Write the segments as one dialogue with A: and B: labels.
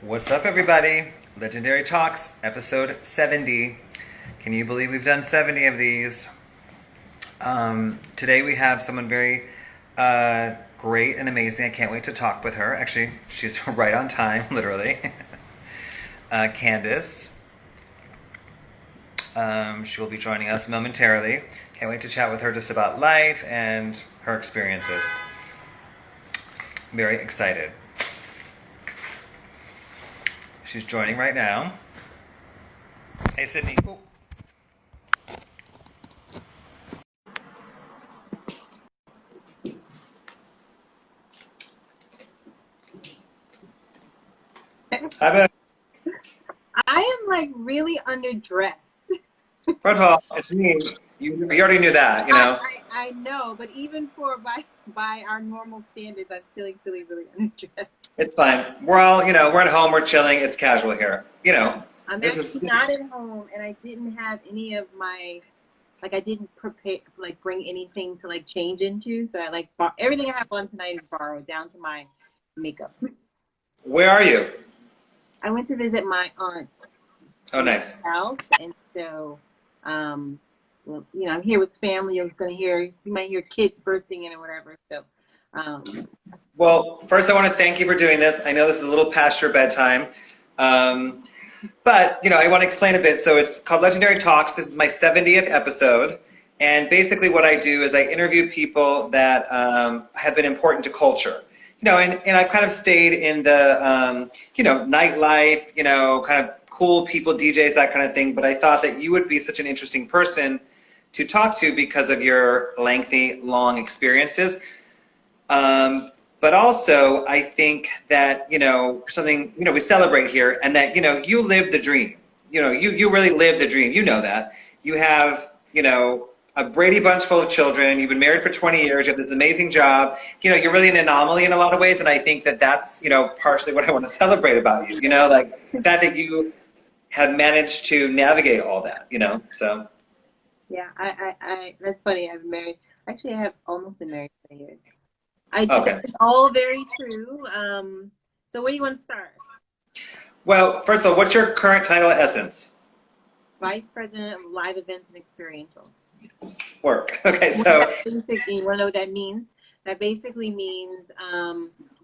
A: What's up, everybody? Legendary Talks, episode 70. Can you believe we've done 70 of these? Today we have someone very great and amazing. I can't wait to talk with her. Actually, she's right on time, literally. Candace. She will be joining us momentarily. Can't wait to chat with her just about life and her experiences. Very excited. She's joining right now. Hey, Sydney. Ooh. Hi, Ben.
B: I am like really underdressed.
A: First of all, it's me. You already knew that, you know.
B: I know, but even for by our normal standards, I'm still feeling really underdressed.
A: It's fine. We're all, we're at home. We're chilling. It's casual here.
B: I'm actually not at home, and I didn't have any of my, I didn't prepare, bring anything to change into. So I everything I have on tonight is borrowed down to my makeup.
A: Where are you?
B: I went to visit my aunt.
A: Oh, nice.
B: House, and so, well, I'm here with family. You're gonna you might hear kids bursting in or whatever. So,
A: well, first I want to thank you for doing this. I know this is a little past your bedtime, but I want to explain a bit. So it's called Legendary Talks. This is my 70th episode, and basically what I do is I interview people that have been important to culture. And I've kind of stayed in the nightlife, kind of cool people, DJs, that kind of thing. But I thought that you would be such an interesting person to talk to because of your lengthy, long experiences. But also, I think that, something, we celebrate here, and that, you live the dream. You really live the dream. You know that. You have, a Brady Bunch full of children. You've been married for 20 years. You have this amazing job. You're really an anomaly in a lot of ways, and I think that that's, partially what I want to celebrate about you. Like the fact that you have managed to navigate all that, so.
B: Yeah, I that's funny. I've been married. Actually, I have almost been married for years.
A: Okay.
B: It's all very true. So where do you want to start?
A: Well, first of all, what's your current title at Essence?
B: Vice President of Live Events and Experiential.
A: Work. Okay, so.
B: Basically, you want to know what that means? That basically means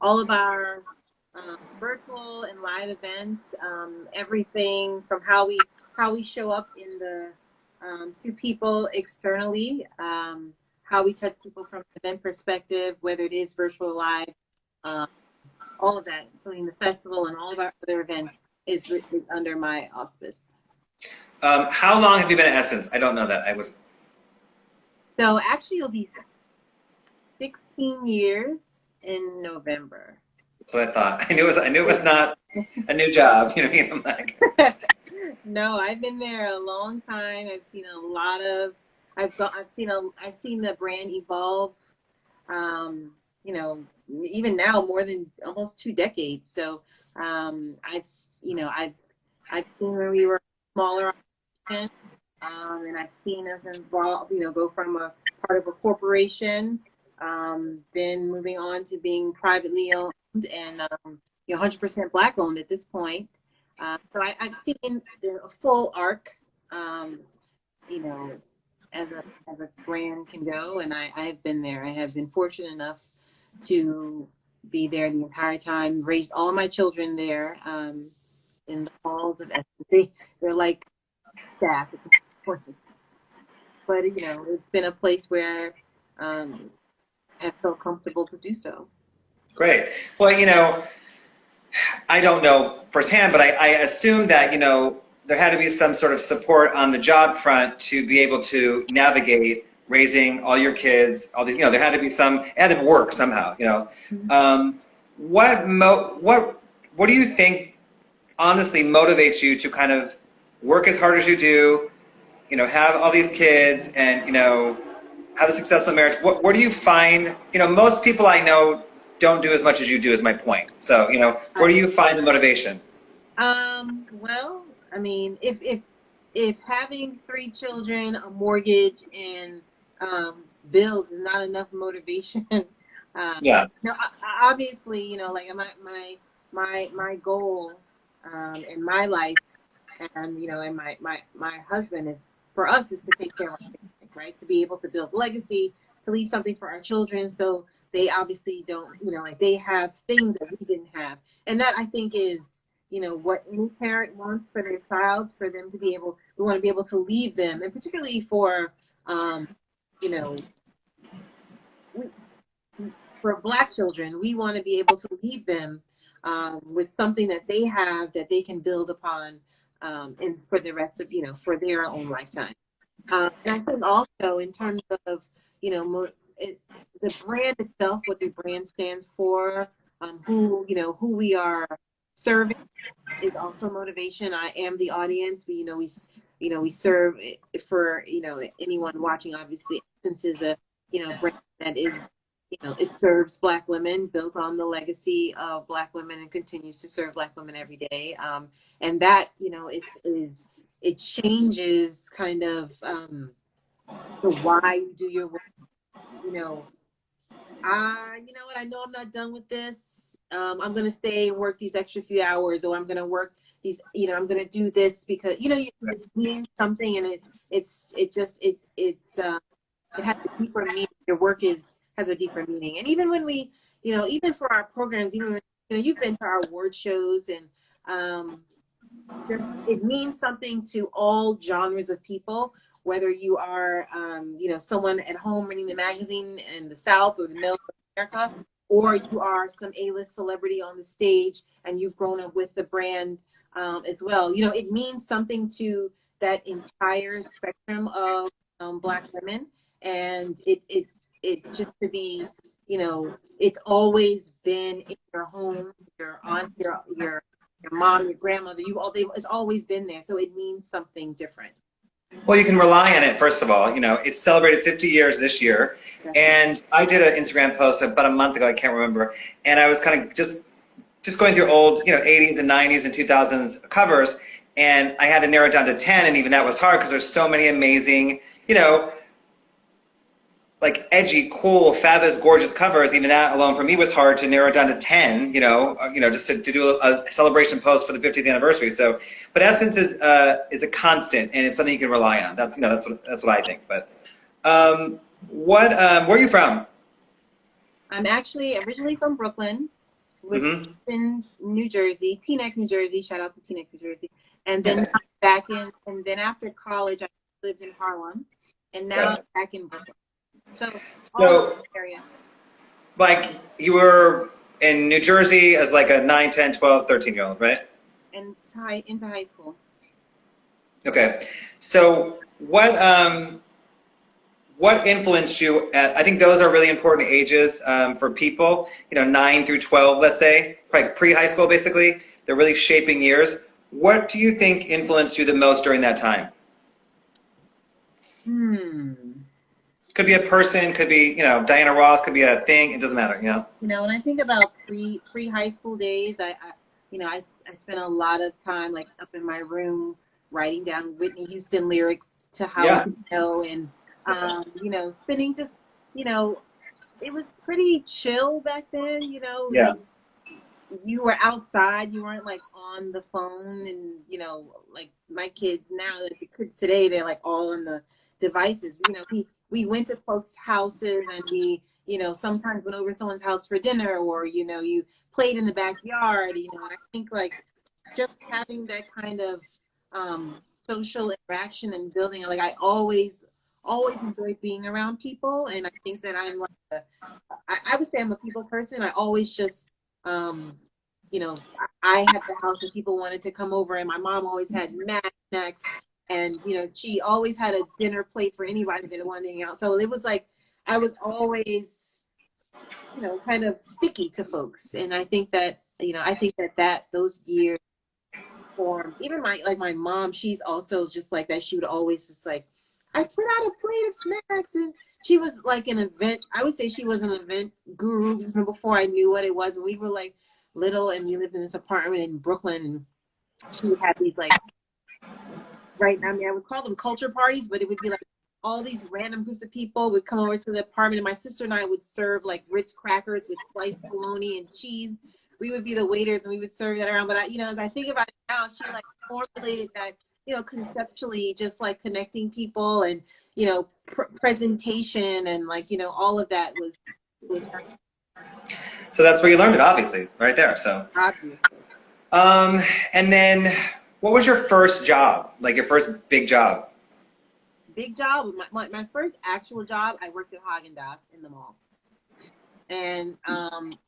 B: all of our virtual and live events, everything from how we show up in the to people externally, how we touch people from an event perspective, whether it is virtual or live, all of that, including the festival and all of our other events, is under my auspice.
A: How long have you been at Essence? I don't know that.
B: So actually, it'll be 16 years in November.
A: That's what I thought. I knew it was not a new job. You know what I mean? I'm like.
B: No, I've been there a long time. I've seen a lot of. I've seen the brand evolve. Even now more than almost 2 decades. So I've seen when we were smaller, and I've seen us involve. Go from a part of a corporation, then moving on to being privately owned and 100% Black owned at this point. So I've seen a full arc, as a brand can go, and I've been there. I have been fortunate enough to be there the entire time, raised all my children there, in the halls of Essence. They're like staff at this point. But, it's been a place where I felt comfortable to do so.
A: Great. Well, I don't know firsthand, but I assume that, there had to be some sort of support on the job front to be able to navigate raising all your kids, all these, there had to be it had to work somehow,
B: Mm-hmm.
A: What do you think honestly motivates you to kind of work as hard as you do, have all these kids and, have a successful marriage? What do you find, most people I know don't do as much as you do is my point. So, where do you find the motivation?
B: Well, I mean, if having 3 children, a mortgage, and bills is not enough motivation,
A: Yeah.
B: obviously, my my goal in my life, and and my husband is, for us, is to take care of our family, right? To be able to build legacy, to leave something for our children, so they obviously don't, like, they have things that we didn't have, and that, I think, is what any parent wants for their child, for them to be able, we want to be able to leave them, and particularly for you know we, for Black children, we want to be able to leave them with something that they have, that they can build upon, and for the rest of, for their own lifetime. And I think also, in terms of, the brand itself, what the brand stands for, who we are serving, is also motivation. I am the audience. We serve for, anyone watching. Obviously, Essence is a, brand that is, it serves Black women, built on the legacy of Black women, and continues to serve Black women every day. And that, it changes kind of the why you do your work. I know I'm not done with this. I'm going to stay and work these extra few hours, or I'm going to work these, I'm going to do this because, it means something, and it has a deeper meaning. Your work has a deeper meaning. And even when we, even for our programs, even when, you've been to our award shows, and it means something to all genres of people, whether you are, someone at home reading the magazine in the South or the middle of America, or you are some A-list celebrity on the stage and you've grown up with the brand as well. It means something to that entire spectrum of Black women, and it just to be, it's always been in your home, your aunt, your mom, your grandmother, it's always been there. So it means something different.
A: Well, you can rely on it, first of all. It's celebrated 50 years this year. And I did an Instagram post about a month ago, I can't remember. And I was kind of just going through old, 80s and 90s and 2000s covers. And I had to narrow it down to 10. And even that was hard because there's so many amazing, like edgy, cool, fabulous, gorgeous covers. Even that alone for me was hard to narrow it down to 10, just to do a celebration post for the 50th anniversary. So, but Essence is a constant, and it's something you can rely on. That's what I think. But where are you from?
B: I'm actually originally from Brooklyn, was in New Jersey, Teaneck, New Jersey. Shout out to Teaneck, New Jersey. And then and then after college, I lived in Harlem, and now I'm back in Brooklyn. So area.
A: Like, you were in New Jersey as like a 9, 10, 12, 13-year-old, right?
B: And into high school.
A: Okay. So what influenced you I think those are really important ages for people, 9 through 12, let's say, like pre-high school, basically. They're really shaping years. What do you think influenced you the most during that time? Could be a person, could be, Diana Ross, could be a thing. It doesn't matter,
B: when I think about pre-high school days, I spent a lot of time, like, up in my room writing down Whitney Houston lyrics to How We Know, and spending just, it was pretty chill back then, like, you were outside, you weren't like on the phone, and like my kids now, like the kids today, they're like all on the devices. We went to folks' houses, and we, sometimes went over to someone's house for dinner, or, you played in the backyard, and I think, like, just having that kind of social interaction and building, like, I always enjoyed being around people, and I think that I'm like, I would say I'm a people person. I always just, I had the house and people wanted to come over, and my mom always had snacks. And, she always had a dinner plate for anybody that wanted to hang out. So it was like, I was always, kind of sticky to folks. And I think that, those years formed, even my mom, she's also just like that. She would always just like, I put out a plate of snacks. And she was like I would say she was an event guru even before I knew what it was. And we were like little, and we lived in this apartment in Brooklyn, and she would have these like, I would call them culture parties, but it would be like all these random groups of people would come over to the apartment, and my sister and I would serve like Ritz crackers with sliced bologna and cheese we would be the waiters and we would serve that around. But I, as I think about it now, she like formulated that, conceptually, just like connecting people and, presentation and like, all of that was her.
A: So that's where you learned it, obviously, right there. So.
B: Obviously.
A: And then, what was your first job? Like your first big job?
B: Big job. My first actual job, I worked at Haagen-Dazs in the mall. And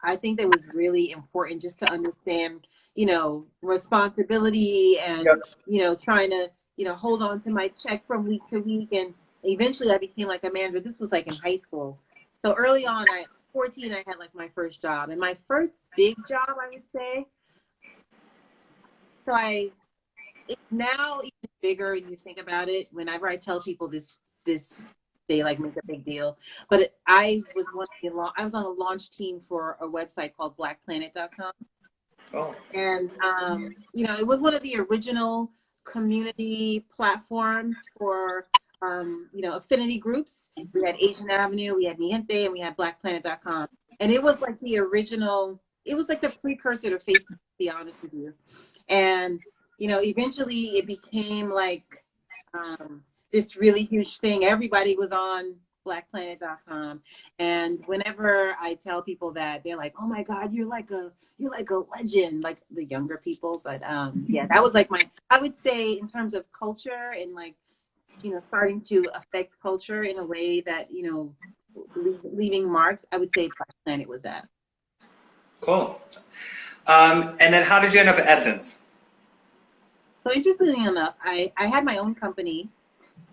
B: I think that was really important just to understand, responsibility and,
A: Yep.
B: Trying to, hold on to my check from week to week. And eventually I became like a manager. This was like in high school. So early on, at 14, I had like my first job. And my first big job, I would say, so it's now even bigger when you think about it. Whenever I tell people this, they like make a big deal. But I was on a launch team for a website called blackplanet.com.
A: Oh.
B: And, it was one of the original community platforms for, affinity groups. We had Asian Avenue, we had Niente, and we had blackplanet.com. And it was like the original, it was like the precursor to Facebook, to be honest with you. And, eventually it became like this really huge thing. Everybody was on blackplanet.com. And whenever I tell people that, they're like, oh my God, you're like a legend, like the younger people. But yeah, that was like I would say in terms of culture and like, starting to affect culture in a way that, leaving marks, I would say Black Planet was that.
A: Cool. And then how did you end up at Essence?
B: So interestingly enough, I had my own company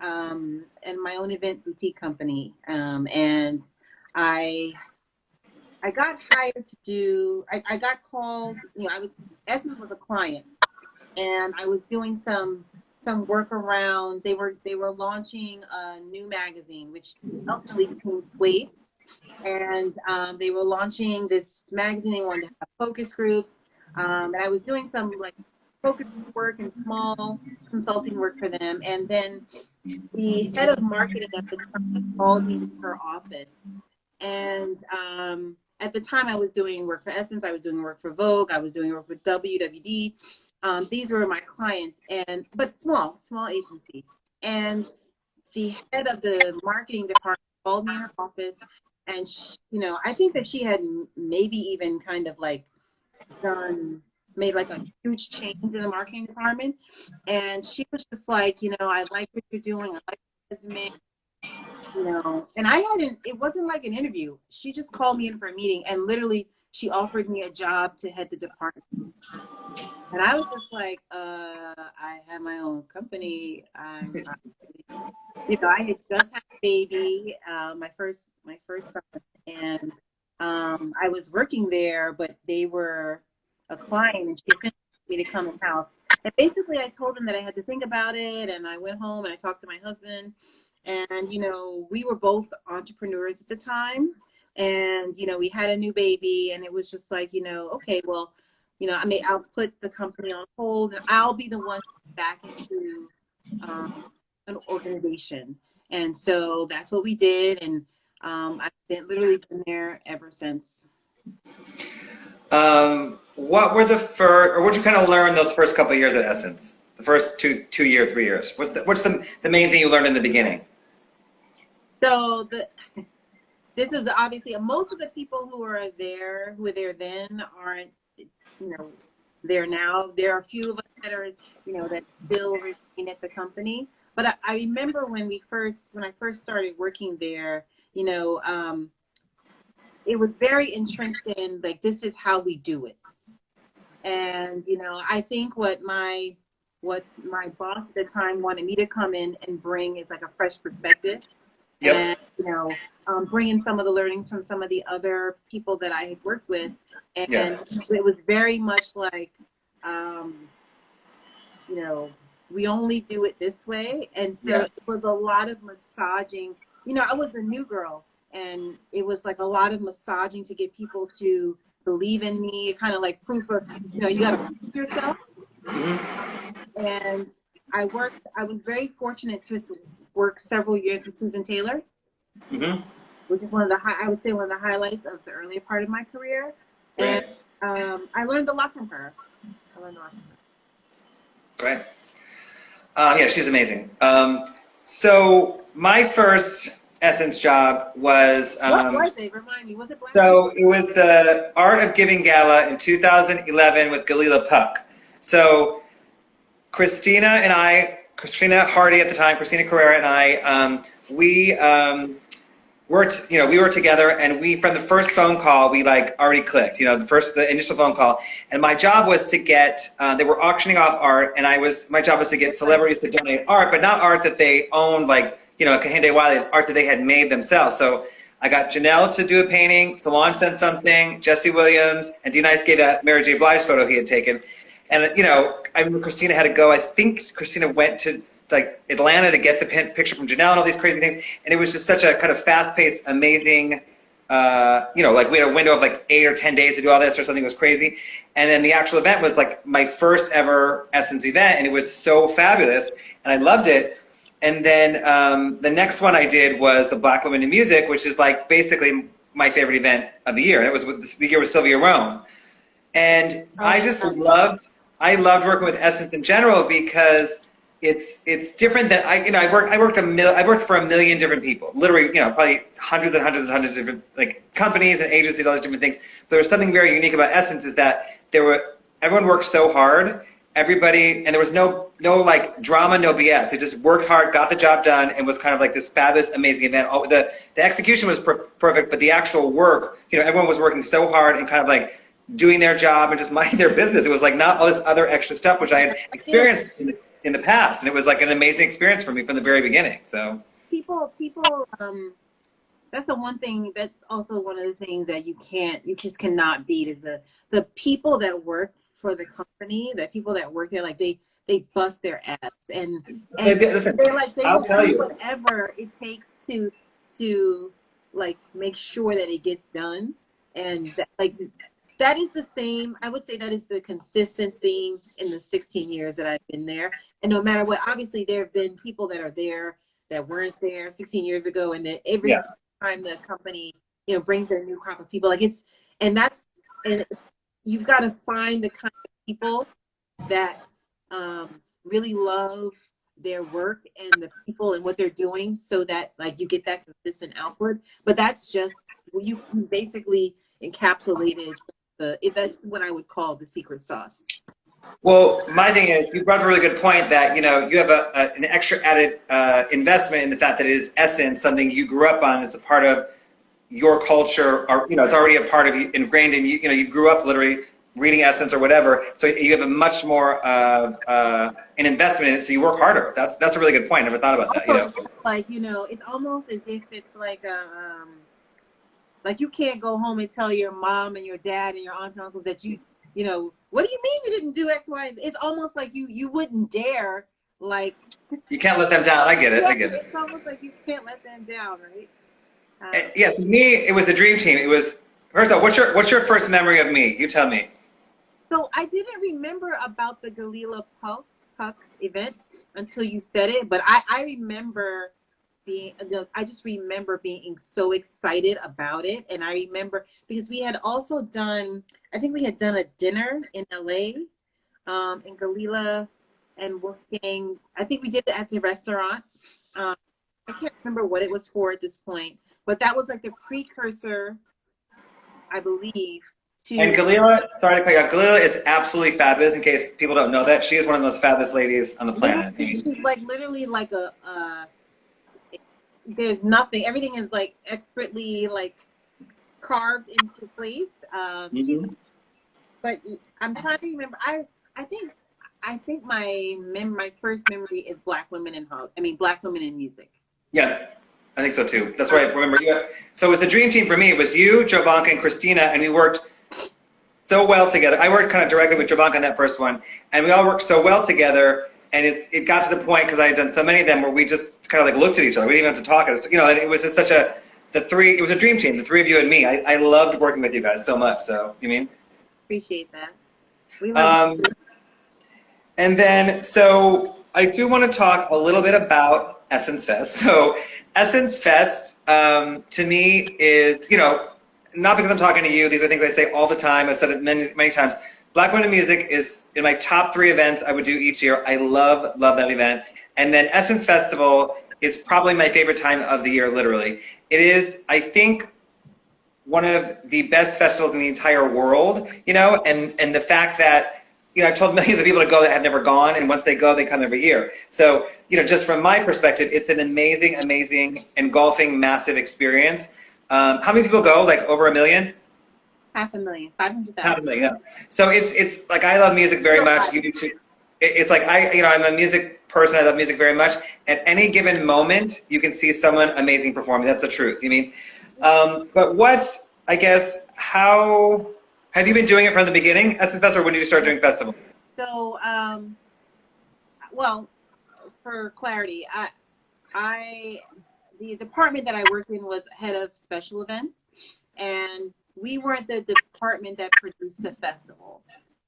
B: and my own event boutique company. And I got hired to do, I got called, Essence was a client, and I was doing some work around, they were launching a new magazine, which ultimately became Suede. And they were launching this magazine. They wanted to have focus groups. And I was doing some like focus work and small consulting work for them. And then the head of marketing at the time called me to her office. And at the time I was doing work for Essence, I was doing work for Vogue, I was doing work with WWD. These were my clients, but small agency. And the head of the marketing department called me in her office, and she, I think that she had maybe even kind of like made like a huge change in the marketing department. And she was just like, I like what you're doing. I like your resume, and it wasn't like an interview. She just called me in for a meeting, and literally she offered me a job to head the department. And I was just like, I have my own company. I had just had a baby, my first son, and I was working there, but they were a client, and she sent me to come in-house. And basically, I told them that I had to think about it, and I went home and I talked to my husband, and we were both entrepreneurs at the time, and we had a new baby, and it was just like, okay, well, I'll put the company on hold, and I'll be the one back into an organization. And so that's what we did, and I've literally been there ever since.
A: What were the first, or what did you kind of learn those first couple of years at Essence? The first 2 years, 3 years. What's the main thing you learned in the beginning?
B: So this is obviously, most of the people who were there then aren't, there now. There are a few of us that are, that still remain at the company. But I remember when I first started working there, it was very entrenched in like, this is how we do it. And, I think what my boss at the time wanted me to come in and bring is like a fresh perspective. Yep. And, bring in some of the learnings from some of the other people that I had worked with. And yeah, it was very much like, we only do it this way. And so yeah, it was a lot of massaging. I was the new girl, and it was like a lot of massaging to get people to believe in me, kind of like proof of, you got to prove yourself. Mm-hmm. And I was very fortunate to work several years with Susan Taylor, mm-hmm, which is one of the highlights of the early part of my career. Right. I learned a lot from her. I learned a lot from her.
A: Great. Yeah, she's amazing. So my first Essence job was
B: What was it? Remind me. Was it Black?
A: so it was the Art of Giving Gala in 2011 with Galila Puck. So Christina Hardy at the time, Christina Carrera and I, we worked, we worked together, and we, from the first phone call, we like already clicked, the initial phone call. And my job was to get, they were auctioning off art, and my job was to get celebrities to donate art, but not art that they owned, like, Kehinde Wiley, art that they had made themselves. So I got Janelle to do a painting, Solange sent something, Jesse Williams, and D-Nice gave that Mary J. Blige photo he had taken. And, I remember Christina had to go, I think Christina went to like Atlanta to get the picture from Janelle and all these crazy things. And it was just such a kind of fast-paced, amazing, like we had a window of like 8 or 10 days to do all this or something. It was crazy. And then the actual event was like my first ever Essence event, and it was so fabulous, and I loved it. And then the next one I did was the Black Women in Music, which is like basically my favorite event of the year. And it was the year with Sylvia Rhone. And I loved working with Essence in general because it's different than I worked for a million different people, literally, probably hundreds and hundreds and hundreds of different like companies and agencies, all these different things. But there was something very unique about Essence is that everyone worked so hard, and there was no like drama, no BS. They just worked hard, got the job done, and was kind of like this fabulous, amazing event. The execution was perfect, but the actual work, everyone was working so hard and kind of like doing their job and just minding their business. It was like not all this other extra stuff, which I had experienced in the past, and it was like an amazing experience for me from the very beginning. So
B: people, that's the one thing. That's also one of the things that you just cannot beat is the people that work for the company, the people that work there, like they bust their ass and
A: listen,
B: they're like they
A: I'll
B: will
A: tell
B: do
A: you
B: whatever it takes to like make sure that it gets done, and that is the same. I would say that is the consistent theme in the 16 years that I've been there. And no matter what, obviously there have been people that are there that weren't there 16 years ago, and that every time the company brings a new crop of people, and you've got to find the kind of people that really love their work and the people and what they're doing, so that like you get that consistent output. But that's just you basically encapsulated that's what I would call the secret sauce.
A: Well, my thing is, you brought up a really good point that, you have an extra added investment in the fact that it is Essence, something you grew up on. It's a part of your culture, or, it's already a part of you, ingrained in you. You grew up literally reading Essence or whatever. So you have a much more an investment in it. So you work harder. That's a really good point. I never thought about that,
B: Like, it's almost as if it's like like you can't go home and tell your mom and your dad and your aunts and uncles that what do you mean you didn't do X, Y? It's almost like you wouldn't dare, like.
A: You can't let them down. I get it.
B: It's almost like you can't let them down, right?
A: Yes, me, it was a dream team. It was, first of all, what's your first memory of me? You tell me.
B: So I didn't remember about the Galila Puck event until you said it, but I remember I just remember being so excited about it. And I remember because we had also I think we had done a dinner in LA, and Galila and Wolfgang, I think we did it at the restaurant. I can't remember what it was for at this point, but that was like the precursor, I believe.
A: And Galila, sorry to cut you off, Galila is absolutely fabulous. In case people don't know that, she is one of the most fabulous ladies on the planet.
B: She's like literally like there's nothing. Everything is like expertly like carved into place. But I'm trying to remember. I think my first memory is Black Women in Music.
A: Yeah, I think so too. That's right. Remember you. So it was the dream team for me. It was you, Jovanka, and Christina, and we worked so well together. I worked kind of directly with Jovanka on that first one, and we all worked so well together. And it got to the point, because I had done so many of them, where we just kind of like looked at each other. We didn't even have to talk. And it was just it was a dream team, the three of you and me. I loved working with you guys so much. So,
B: Appreciate that. We love
A: and then, so I do want to talk a little bit about Essence Fest. So Essence Fest, to me is, not because I'm talking to you. These are things I say all the time. I've said it many, many times. Black Women in Music is in my top 3 events I would do each year. I love that event. And then Essence Festival is probably my favorite time of the year, literally. It is, I think, one of the best festivals in the entire world, you know, and the fact that, you know, I've told millions of people to go that have never gone, and once they go, they come every year. So, you know, just from my perspective, it's an amazing, amazing, engulfing, massive experience. How many people go? Like over 1 million?
B: 500,000, 500,000.
A: 500,000, yeah. So it's like, I love music very much. You do too. It's like, I'm a music person. I love music very much. At any given moment, you can see someone amazing performing. That's the truth. You mean? But what's, I guess, how have you been doing it from the beginning, Essence Fest, or when did you start doing festival?
B: So, well, for clarity, the department that I worked in was head of special events, and we weren't the department that produced the festival.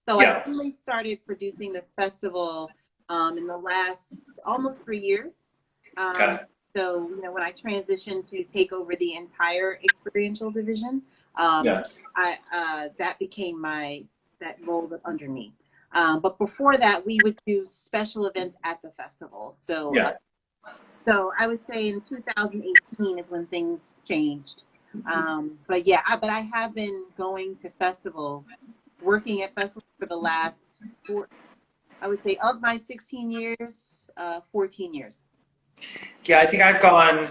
B: So
A: Yeah.
B: I only started producing the festival in the last almost 3 years.
A: Got it.
B: So, you know, when I transitioned to take over the entire experiential division,
A: Yeah.
B: that became that role under me. But before that, we would do special events at the festival. So,
A: Yeah.
B: So I would say in 2018 is when things changed. But yeah, but I have been going to working at festival for the last I would say of my 16 years, 14 years.
A: Yeah, I think I've gone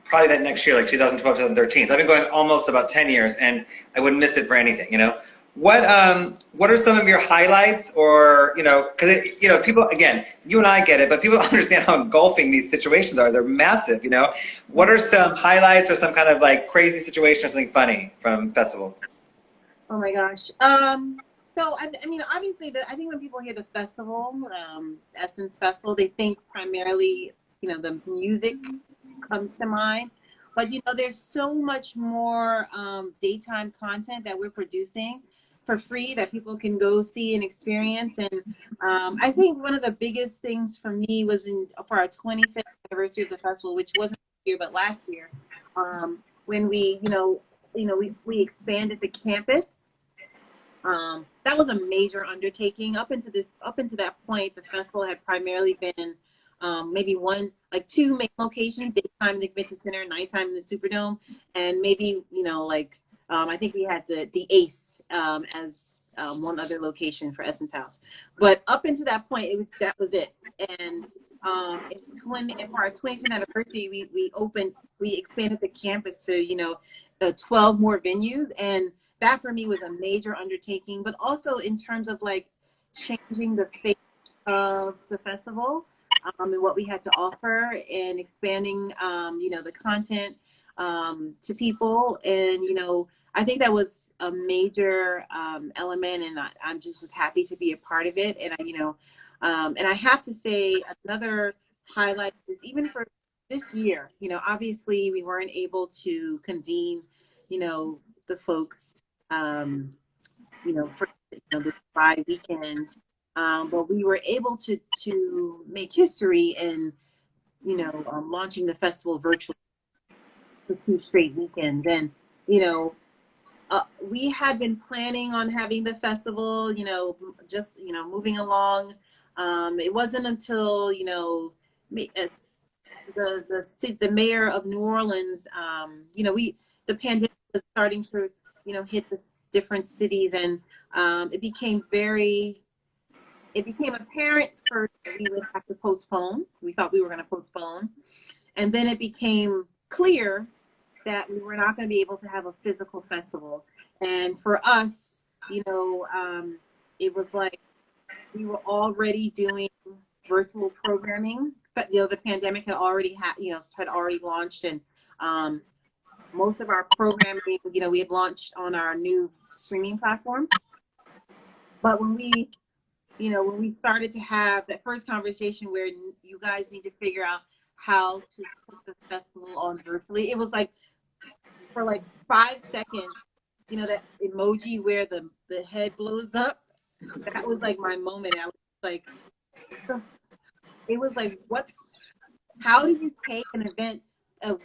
A: probably that next year, like 2012, 2013. So I've been going almost about 10 years, and I wouldn't miss it for anything, you know? What are some of your highlights, or, you know, because, you know, people, again, you and I get it, but people don't understand how engulfing these situations are. They're massive, you know? What are some highlights or some kind of like crazy situation or something funny from festival?
B: Oh my gosh. So I mean, obviously, I think when people hear the festival, Essence Festival, they think primarily, you know, the music comes to mind. But you know, there's so much more daytime content that we're producing for free that people can go see and experience. And I think one of the biggest things for me was for our 25th anniversary of the festival, which wasn't this year but last year, when we expanded the campus. That was a major undertaking. Up into that point, the festival had primarily been maybe two main locations: daytime in the Convention Center, nighttime in the Superdome, and maybe, you know, like I think we had the Ace as one other location for Essence House. But up into that point, that was it. And for our 25th anniversary, we expanded the campus to, you know, 12 more venues, and that for me was a major undertaking, but also in terms of like changing the face of the festival and what we had to offer, and expanding, you know, the content to people. And, you know, I think that was a major element, and I'm just was happy to be a part of it. And and I have to say, another highlight is, even for this year, you know, obviously we weren't able to convene, you know, the folks, you know, for, you know, the Pride weekend, but we were able to make history in, you know, launching the festival virtually for 2 straight weekends. And, you know, we had been planning on having the festival, you know, just, you know, moving along. It wasn't until, you know, the mayor of New Orleans, you know, the pandemic was starting to, you know, hit the different cities, and it became apparent first that we would have to postpone. We thought we were going to postpone, and then it became clear that we were not going to be able to have a physical festival. And for us, you know, it was like we were already doing virtual programming, but, you know, the pandemic had already launched, and most of our programming, you know, we had launched on our new streaming platform. But when we started to have that first conversation where you guys need to figure out how to put the festival on virtually, it was like, for like 5 seconds, you know, that emoji where the head blows up, that was like my moment. I was like, it was like, what? How do you take an event, a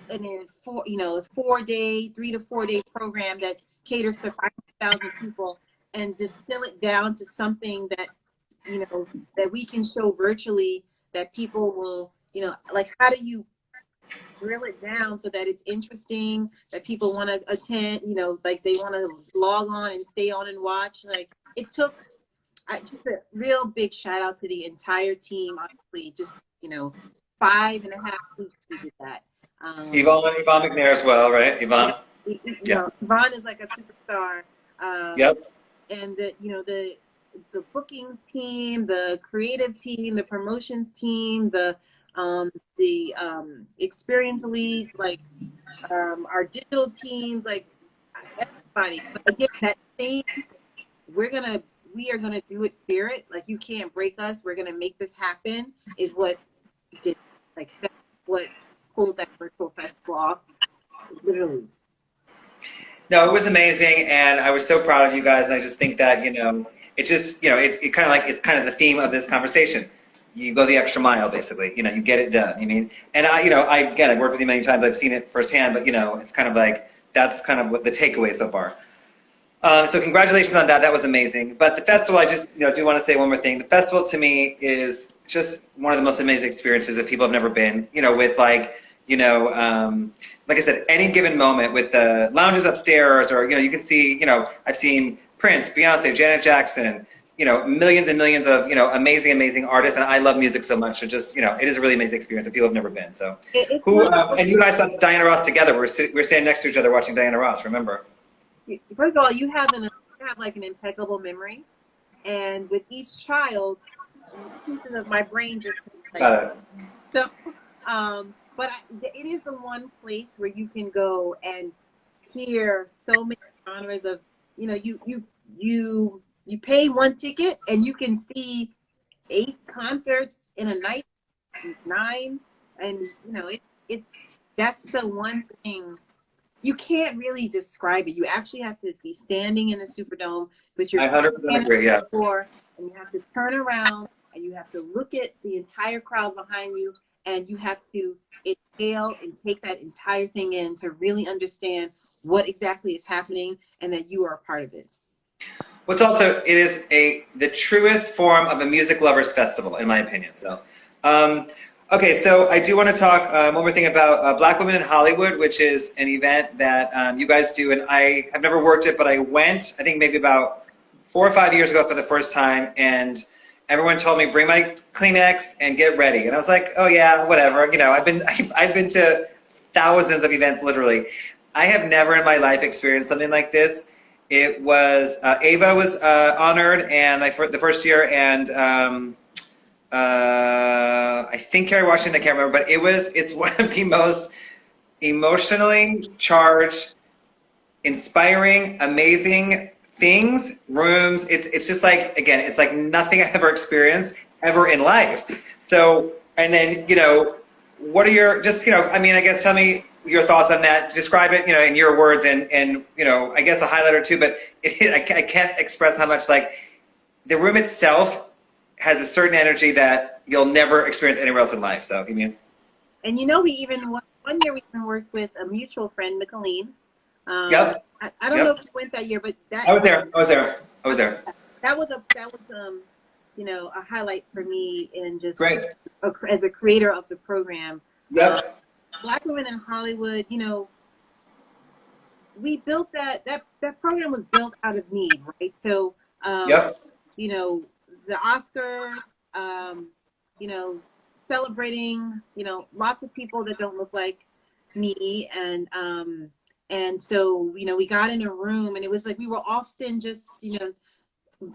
B: 4-day, 3 to 4 day program that caters to 5,000 people, and distill it down to something that, that we can show virtually, that people will, like, how do you drill it down so that it's interesting, that people want to attend, like they want to log on and stay on and watch. Like, it took just a real big shout out to the entire team. Honestly, just 5.5 weeks we did that.
A: Yvonne McNair as well, right? Yvonne.
B: Yeah. Yvonne is like a superstar.
A: Yep.
B: And the bookings team, the creative team, the promotions team, the experience leads, like our digital teams, like everybody. But again, that same, we are gonna do it spirit. Like, you can't break us. We're gonna make this happen. Is what did, like, that's what pulled that virtual festival off, literally.
A: No, it was amazing, and I was so proud of you guys. And I just think that it just it kind of like, it's kind of the theme of this conversation. You go the extra mile, basically. You get it done. I mean, and I've worked with you many times. I've seen it firsthand, but it's kind of like, that's kind of what the takeaway so far. So congratulations on that. That was amazing. But the festival, I just do want to say one more thing. The festival to me is just one of the most amazing experiences that people have never been. With like I said, any given moment with the lounges upstairs, or you can see. I've seen Prince, Beyonce, Janet Jackson. Millions and millions of amazing artists, and I love music so much. So just it is a really amazing experience that people have never been. So and you and I saw Diana Ross together. We're standing next to each other watching Diana Ross. Remember?
B: First of all, you have like an impeccable memory, and with each child, pieces of my brain just so. But it is the one place where you can go and hear so many genres of you pay one ticket and you can see 8 concerts in a night, 9, and that's the one thing. You can't really describe it. You actually have to be standing in the Superdome, but you're
A: 100% agree, yeah.
B: And you have to turn around and you have to look at the entire crowd behind you, and you have to inhale and take that entire thing in to really understand what exactly is happening and that you are a part of it.
A: What's also, it is the truest form of a music lovers festival, in my opinion. So, okay, so I do want to talk one more thing about Black Women in Hollywood, which is an event that you guys do, and I have never worked it, but I went, I think maybe about 4 or 5 years ago for the first time, and everyone told me, bring my Kleenex and get ready. And I was like, oh yeah, whatever. I've been to thousands of events, literally. I have never in my life experienced something like this. It was, Ava was honored, and the first year, and I think Kerry Washington, I can't remember, but it's one of the most emotionally charged, inspiring, amazing things, rooms. It's just like, again, it's like nothing I've ever experienced ever in life. So, and then, what are your, I guess tell me your thoughts on that. Describe it, in your words, and I guess a highlight or two, but I can't express how much, like, the room itself has a certain energy that you'll never experience anywhere else in life. So, you mean? And
B: we even, one year we even worked with a mutual friend, Nicolene.
A: Yep.
B: I don't know if you went that year, but
A: I was there.
B: That was a highlight for me, in just
A: great
B: as a creator of the program.
A: Yep.
B: Black Women in Hollywood, we built that program was built out of need, right? So,
A: yep.
B: The Oscars, celebrating, lots of people that don't look like me, and so, we got in a room, and it was like we were often just,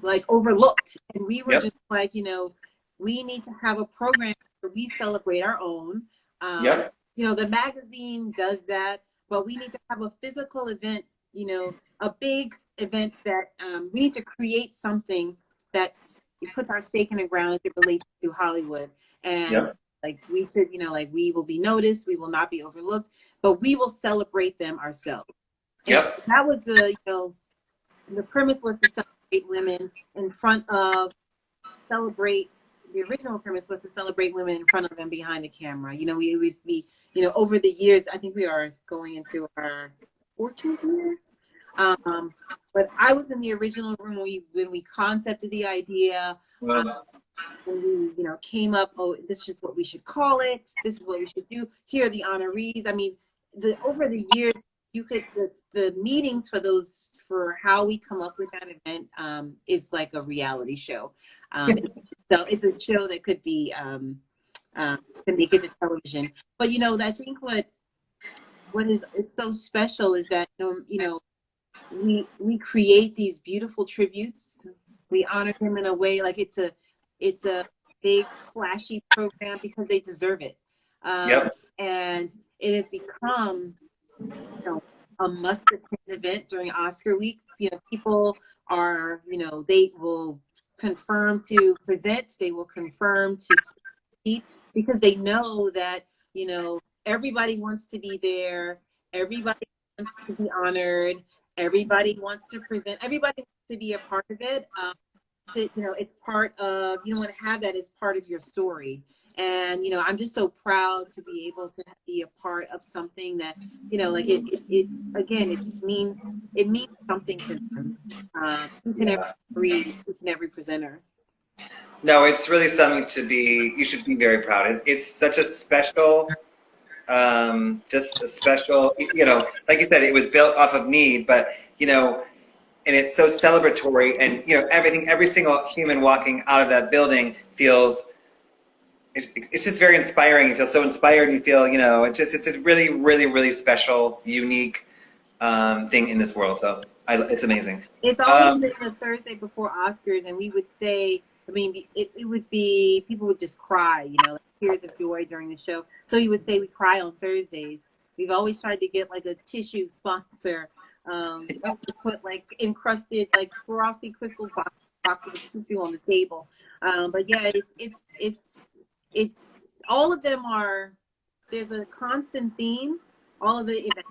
B: like overlooked, and we were just like, we need to have a program where we celebrate our own. The magazine does that, but we need to have a physical event, a big event that we need to create something that puts our stake in the ground as it relates to Hollywood. And like we should, like we will be noticed, we will not be overlooked, but we will celebrate them ourselves. So that was the premise was to celebrate women in front of, celebrate the original premise was to celebrate women in front of and behind the camera. You know, we would be, you know, over the years, I think we are going into our 14th year. But I was in the original room when we concepted the idea.
A: Well,
B: When we, you know, came up, oh, this is what we should call it. This is what we should do. Here are the honorees. I mean, over the years, you could the meetings for those for how we come up with that event. It's like a reality show. So it's a show that could be can make it to television. But you know, I think what is so special is that you know we create these beautiful tributes. We honor them in a way like it's a big flashy program because they deserve it.
A: yep.
B: And it has become, you know, a must attend event during Oscar week. You know, people are, you know, they will confirm to present, they will confirm to speak because they know that, you know, everybody wants to be there, everybody wants to be honored, everybody wants to present, everybody wants to be a part of it. You know, it's part of, you want to have that as part of your story. And, you know, I'm just so proud to be able to be a part of something that, you know, like it again, it means something to them. Each and every presenter.
A: No, it's really something you should be very proud. It's such a special, just a special, you know, like you said, it was built off of need, but, you know, and it's so celebratory, and, you know, every single human walking out of that building feels, it's just very inspiring. You feel so inspired, and you feel, you know, it's a really, really, really special, unique thing in this world. So it's amazing.
B: It's always been the Thursday before Oscars, and we would say, I mean, it would be, people would just cry, you know, like tears of joy during the show. So we would say we cry on Thursdays. We've always tried to get like a tissue sponsor, to put like encrusted like Swarovski crystal boxes of tissue on the table. But yeah, it's all of them are, there's a constant theme. All of the events,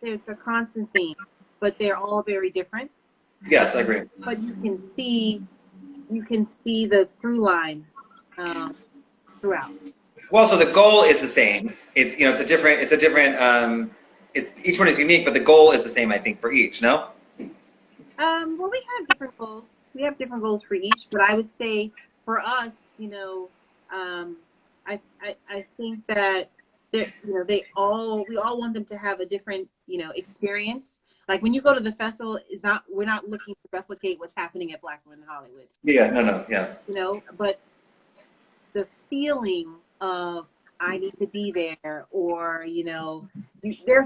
B: there's a constant theme, but they're all very different.
A: Yes, I agree.
B: But you can see the through line throughout.
A: Well, so the goal is the same. It's, you know, it's a different, each one is unique, but the goal is the same, I think, for each, no?
B: Well, we have different goals. We have different goals for each, but I would say for us, you know, I think that you know, we all want them to have a different, you know, experience. Like when you go to the festival, we're not looking to replicate what's happening at Black Women in Hollywood.
A: Yeah, no, yeah.
B: You know, but the feeling of I need to be there, or, you know, there are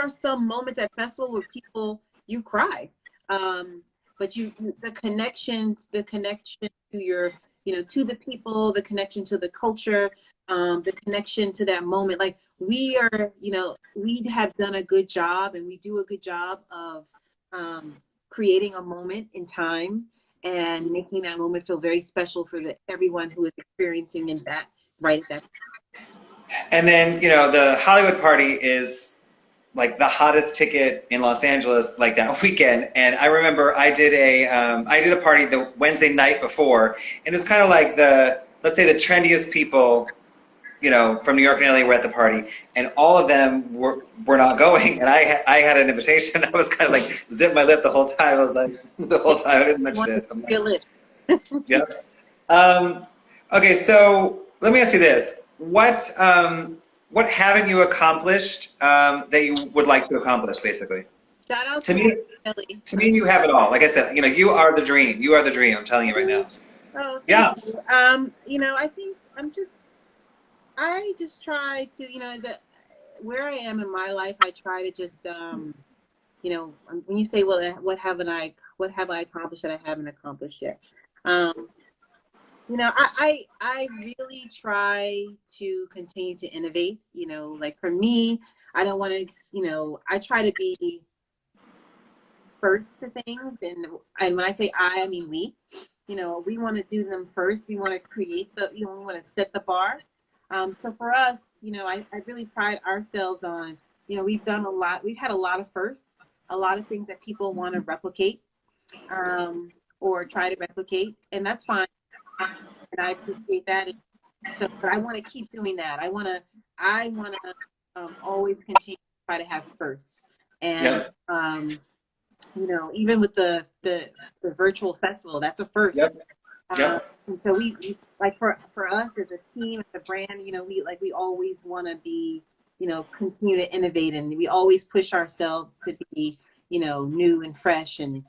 B: some moments at festival where you cry. But the connection to your, you know, to the people, the connection to the culture, the connection to that moment. Like we are, you know, we have done a good job, and we do a good job of creating a moment in time and making that moment feel very special for everyone who is experiencing in that right at that time.
A: And then, you know, the Hollywood party is like the hottest ticket in Los Angeles, like that weekend. And I remember I did a party the Wednesday night before, and it was kind of like let's say the trendiest people, you know, from New York and LA were at the party, and all of them were not going. And I had an invitation. I was kind of like zip my lip the whole time. I was like, the whole time I didn't mention it.
B: Your lip.
A: Yep. Okay, so let me ask you this: what haven't you accomplished that you would like to accomplish, basically?
B: Shout out
A: to me.
B: Kelly.
A: To me, you have it all. Like I said, you know, you are the dream. You are the dream. I'm telling you right now.
B: Oh,
A: yeah.
B: You. You know, I think I just try to, you know, where I am in my life, I try to just, you know, when you say, well, what have I accomplished that I haven't accomplished yet? You know, I really try to continue to innovate. You know, like for me, I don't want to, you know, I try to be first to things, and when I say I mean we. You know, we want to do them first. We want to create we want to set the bar. So for us, you know, I really pride ourselves on, you know, we've done a lot. We've had a lot of firsts, a lot of things that people want to replicate or try to replicate, and that's fine. and I appreciate that. And so, but I want to keep doing that. I want to always continue to try to have firsts. And
A: Yep.
B: you know, even with the virtual festival, that's a first.
A: Yep. Yep.
B: And so we like for us as a team, as a brand, you know, we always want to be, you know, continue to innovate, and we always push ourselves to be, you know, new and fresh. And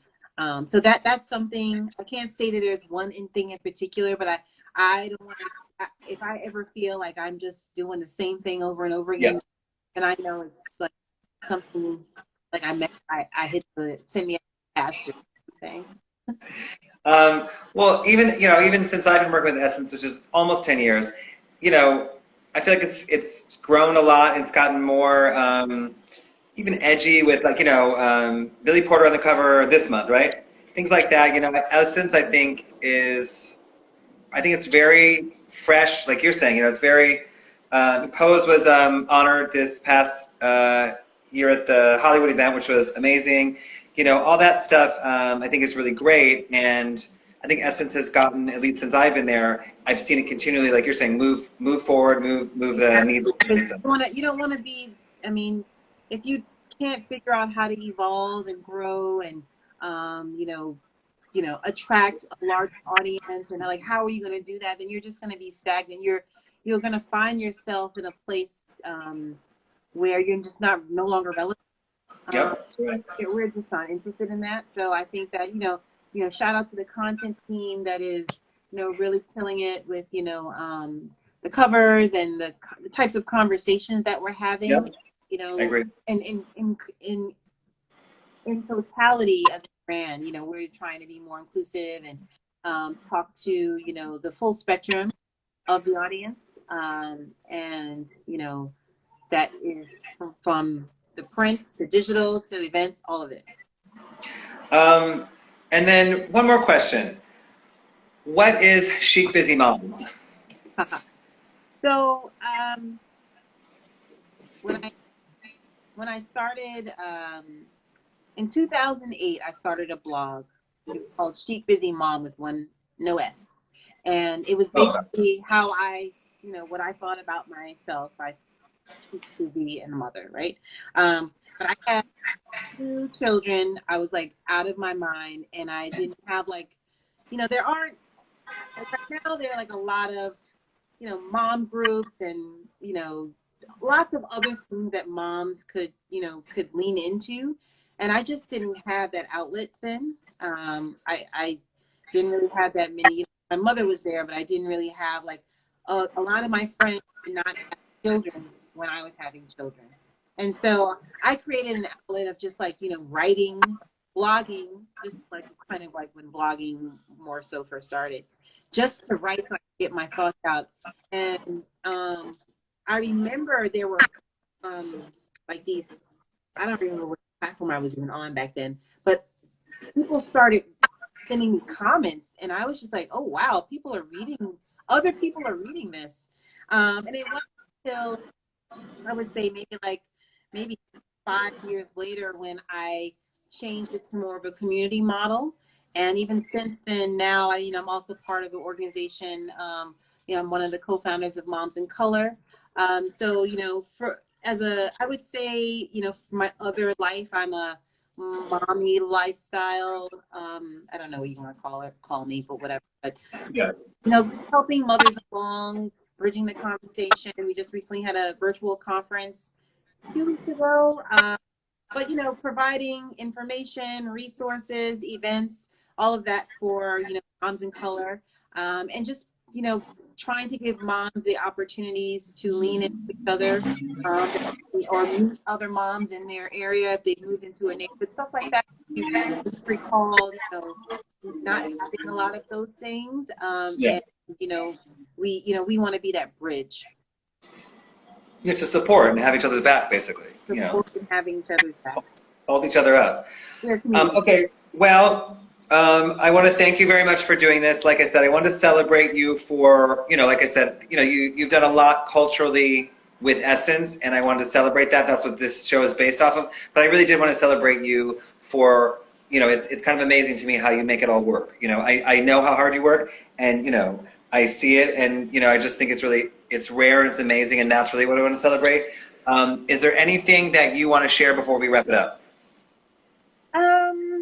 B: so that's something. I can't say that there's one thing in particular, but I don't want to. If I ever feel like I'm just doing the same thing over and over again,
A: Yep.
B: and I know it's like something like I hit the send me a pasture saying.
A: Well, even since I've been working with Essence, which is almost 10 years, I feel like it's grown a lot. It's gotten more even edgy with Billy Porter on the cover this month, right? Things like that. Essence I think it's very fresh, like you're saying. It's very. Pose was honored this past year at the Hollywood event, which was amazing. All that stuff I think is really great, and I think Essence has gotten, at least since I've been there, I've seen it continually, like you're saying, move forward, move the needle.
B: You don't want to be. I mean, if you can't figure out how to evolve and grow and attract a large audience, and like how are you going to do that? Then you're just going to be stagnant. You're going to find yourself in a place where you're just no longer relevant.
A: Yep.
B: We're just not interested in that. So I think that shout out to the content team that is really killing it with the covers and the types of conversations that we're having.
A: Yep. I agree.
B: And in totality as a brand, we're trying to be more inclusive and talk to the full spectrum of the audience, and that is from the print to digital to events, all of it.
A: And then one more question: what is Chicbusymoms?
B: So when I started in 2008, I started a blog. It was called Chic Busy Mom with no S, and it was basically how what I thought about myself. I busy and a mother, right? But I had 2 children. I was like out of my mind, and I didn't have there aren't right now. There are like a lot of mom groups and lots of other things that moms could lean into, and I just didn't have that outlet then. I didn't really have that many. My mother was there, but I didn't really have a lot of my friends did not have children when I was having children. And so I created an outlet of just writing, blogging, just kind of like when blogging more so first started, just to write so I could get my thoughts out. And I remember there were these, I don't remember what platform I was even on back then, but people started sending me comments, and I was just like, oh wow, other people are reading this. And it wasn't until I would say maybe 5 years later when I changed it to more of a community model. And even since then, now I'm also part of the organization. I'm one of the co-founders of Moms in Color. So I would say for my other life, I'm a mommy lifestyle. I don't know what you want to call me, but whatever. But
A: yeah,
B: helping mothers along, bridging the conversation. We just recently had a virtual conference 2 weeks ago. But providing information, resources, events, all of that for Moms in Color, and just trying to give moms the opportunities to lean into each other, or meet other moms in their area if they move into a neighborhood, stuff like that. You recall, not having a lot of those things,
A: yeah.
B: and we want to be that bridge.
A: Yeah, to support and have each other's back, basically.
B: Support and having each other's back.
A: Hold each other up. Okay, well, I want to thank you very much for doing this. Like I said, I want to celebrate you for, like I said, you've done a lot culturally with Essence, and I wanted to celebrate that. That's what this show is based off of. But I really did want to celebrate you for, it's kind of amazing to me how you make it all work. I know how hard you work, and, I see it, and I just think it's rare, it's amazing, and that's really what I want to celebrate. Is there anything that you want to share before we wrap it up?
B: Not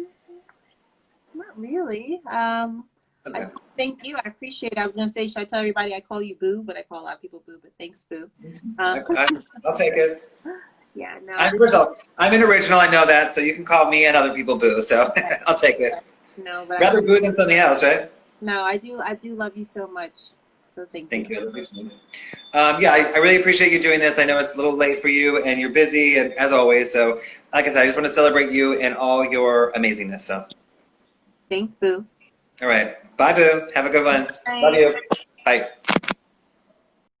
B: really.
A: Okay.
B: Thank you. I appreciate it. I was gonna say, should I tell everybody I call you Boo? But I call a lot of people Boo. But thanks, Boo.
A: I'll take it.
B: Yeah, no.
A: I'm an original. I know that, so you can call me and other people Boo. So I'll take it.
B: No, but
A: rather Boo than something else, right?
B: No, I do love you so much. So thank you.
A: Yeah, I really appreciate you doing this. I know it's a little late for you, and you're busy, and as always. So, like I said, I just want to celebrate you and all your amazingness. So,
B: thanks, Boo.
A: all right, bye, Boo. Have a good one.
B: Bye.
A: Love you. Bye.